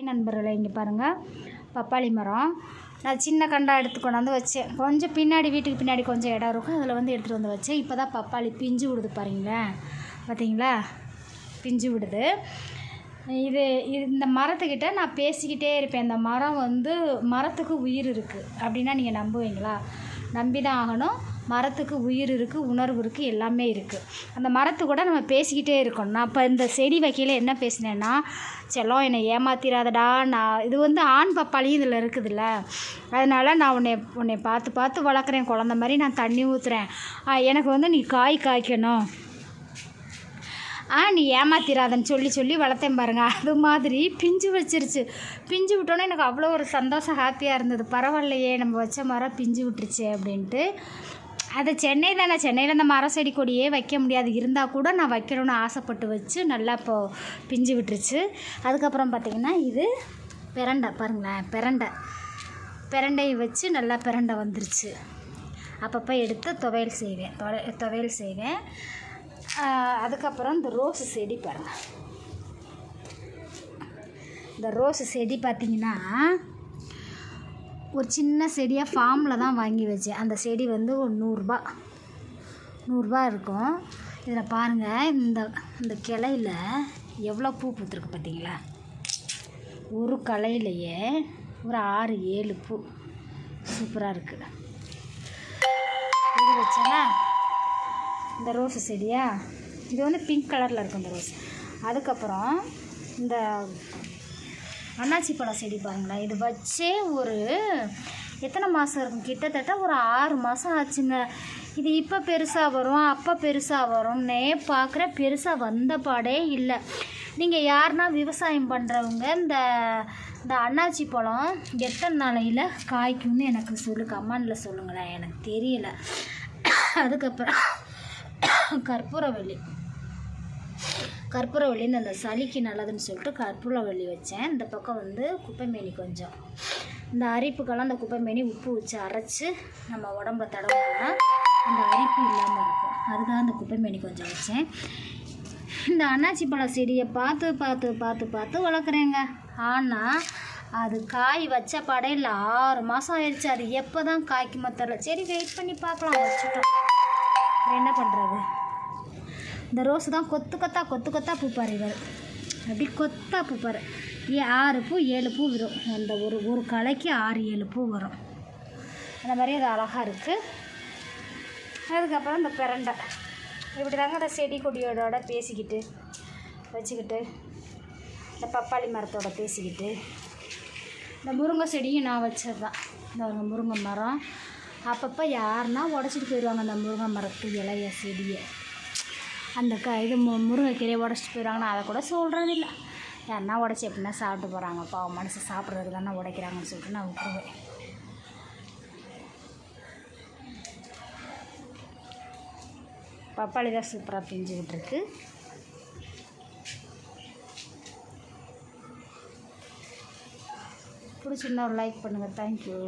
நண்பர்களே, இங்கே பாருங்கள், பப்பாளி மரம். நான் சின்ன கண்டாக எடுத்து கொண்டாந்து வச்சேன். கொஞ்சம் பின்னாடி, வீட்டுக்கு பின்னாடி கொஞ்சம் இடம் இருக்கும், அதில் வந்து எடுத்துகிட்டு வந்து வச்சேன். இப்போ தான் பப்பாளி பிஞ்சு விடுது பாருங்களேன், பார்த்தீங்களா, பிஞ்சு விடுது. இந்த மரத்துக்கிட்ட நான் பேசிக்கிட்டே இருப்பேன். இந்த மரம் வந்து மரத்துக்கு உயிர் இருக்குது அப்படின்னா நீங்கள் நம்புவீங்களா? நம்பி தான் ஆகணும். மரத்துக்கு உயிர் இருக்குது, உணர்வு இருக்குது, எல்லாமே இருக்குது. அந்த மரத்து கூட நம்ம பேசிக்கிட்டே இருக்கணும். நான் இப்போ இந்த செடி வைக்கையில் என்ன பேசினேன்னா, செல்லம் என்னை ஏமாத்திராதடா, நான் இது வந்து ஆண் பப்பாளியும் இதில் இருக்குதுல்ல, அதனால் நான் உன்னை பார்த்து வளர்க்குறேன், குழந்த மாதிரி நான் தண்ணி ஊற்றுறேன், எனக்கு வந்து நீ காய்க்கணும், நீ ஏமாத்திராதன்னு சொல்லி வளர்த்தேன் பாருங்கள். அது மாதிரி பிஞ்சு வச்சிருச்சு. பிஞ்சு விட்டோன்னே எனக்கு அவ்வளோ ஒரு சந்தோஷம், ஹாப்பியாக இருந்தது. பரவாயில்லையே, நம்ம வச்ச மரம் பிஞ்சு விட்டுருச்சு அப்படின்ட்டு. அது சென்னை தானே, சென்னையில் இந்த மரம் செடி கொடியே வைக்க முடியாது, இருந்தால் கூட நான் வைக்கணும்னு ஆசைப்பட்டு வச்சு நல்லா இப்போது பிஞ்சு விட்டுருச்சு. அதுக்கப்புறம் பார்த்திங்கன்னா இது பிரண்டை பாருங்களேன், பிரண்டையை வச்சு நல்லா பிரண்டை வந்துருச்சு. அப்பப்போ எடுத்து துவையல் செய்வேன். அதுக்கப்புறம் இந்த ரோஸு செடி பாருங்கள். இந்த ரோஸு செடி பார்த்திங்கன்னா ஒரு சின்ன செடியாக ஃபார்மில் தான் வாங்கி வச்சேன். அந்த செடி வந்து ஒரு 100 ரூபா இருக்கும். இதில் பாருங்கள், இந்த கிளையில் எவ்வளோ பூ பூத்துருக்கு பார்த்தீங்களா? ஒரு களையிலையே ஒரு 6-7 பூ, சூப்பராக இருக்குது. இது வச்சேன்னா இந்த ரோஸு செடியா, இது வந்து பிங்க் கலரில் இருக்கும் இந்த ரோஸ். அதுக்கப்புறம் இந்த அன்னாச்சி பழம் செடி பாருங்களேன். இது வச்சே ஒரு எத்தனை மாதம் இருக்கும், கிட்டத்தட்ட ஒரு 6 மாதம் ஆச்சுங்க. இது இப்போ பெருசாக வரும், அப்போ பெருசாக வரும்னே பார்க்குற, பெருசாக வந்த பாடே இல்லை. நீங்கள் யாருன்னா விவசாயம் பண்ணுறவங்க இந்த அன்னாச்சி பழம் எத்தனை நாளையில் காய்க்கும்னு எனக்கு கமெண்டில் சொல்லுங்களேன், எனக்கு தெரியல. அதுக்கப்புறம் கற்பூரவள்ளின்னு அந்த சளிக்கு நல்லதுன்னு சொல்லிட்டு கற்பூரவள்ளி வச்சேன். இந்த பக்கம் வந்து குப்பைமேனி, கொஞ்சம் இந்த அரிப்புக்கெல்லாம் அந்த குப்பைமேனி உப்பு வச்சு அரைச்சி நம்ம உடம்புல தடவுனா அந்த அரிப்பு இல்லாமல் இருக்கும், அதுக்காக அந்த குப்பைமேனி கொஞ்சம் வச்சேன். இந்த அன்னாச்சி பழ செடியை பார்த்து வளர்க்குறேங்க. ஆனால் அது காய் வச்ச படையில் 6 மாதம் ஆயிடுச்சு. அது எப்போ தான் காய்க்குமா தெரில. சரி, வெயிட் பண்ணி பார்க்கலாம், வச்சுட்டோம். என்ன பண்ணுறது? இந்த ரோஸு தான் கொத்து கொத்தா பூப்பார். இவர் அப்படி கொத்தா பூப்பார். 6 பூ 7 பூ வரும். அந்த ஒரு களைக்கு 6-7 பூ வரும். அந்த மாதிரி அது அழகாக இருக்குது. அதுக்கப்புறம் இந்த பிரண்டை இப்படி தாங்க அந்த செடி கொடியோட பேசிக்கிட்டு வச்சுக்கிட்டு, இந்த பப்பாளி மரத்தோட பேசிக்கிட்டு, இந்த முருங்கை செடியும் நான் வச்சது தான். இந்த முருங்கை மரம் அப்பப்போ யாருன்னா உடச்சிட்டு போயிடுவாங்க. அந்த முருங்கை மரத்து இலைய செடியை, அந்த இது முருங்கைக்கீரையை உடச்சிட்டு போயிடுவாங்கன்னா அதை கூட சொல்கிறதில்ல. யாருன்னா உடச்சி எப்படின்னா சாப்பிட்டு போகிறாங்க, பாவம், மனசு சாப்பிட்றதுக்கு தானே உடைக்கிறாங்கன்னு சொல்லிட்டு நான் விட்டுருவேன். பப்பாளி தான் சூப்பராக பிஞ்சுக்கிட்டு இருக்கு. பிடிச்சிருந்தா ஒரு லைக் பண்ணுங்கள். தேங்க்யூ.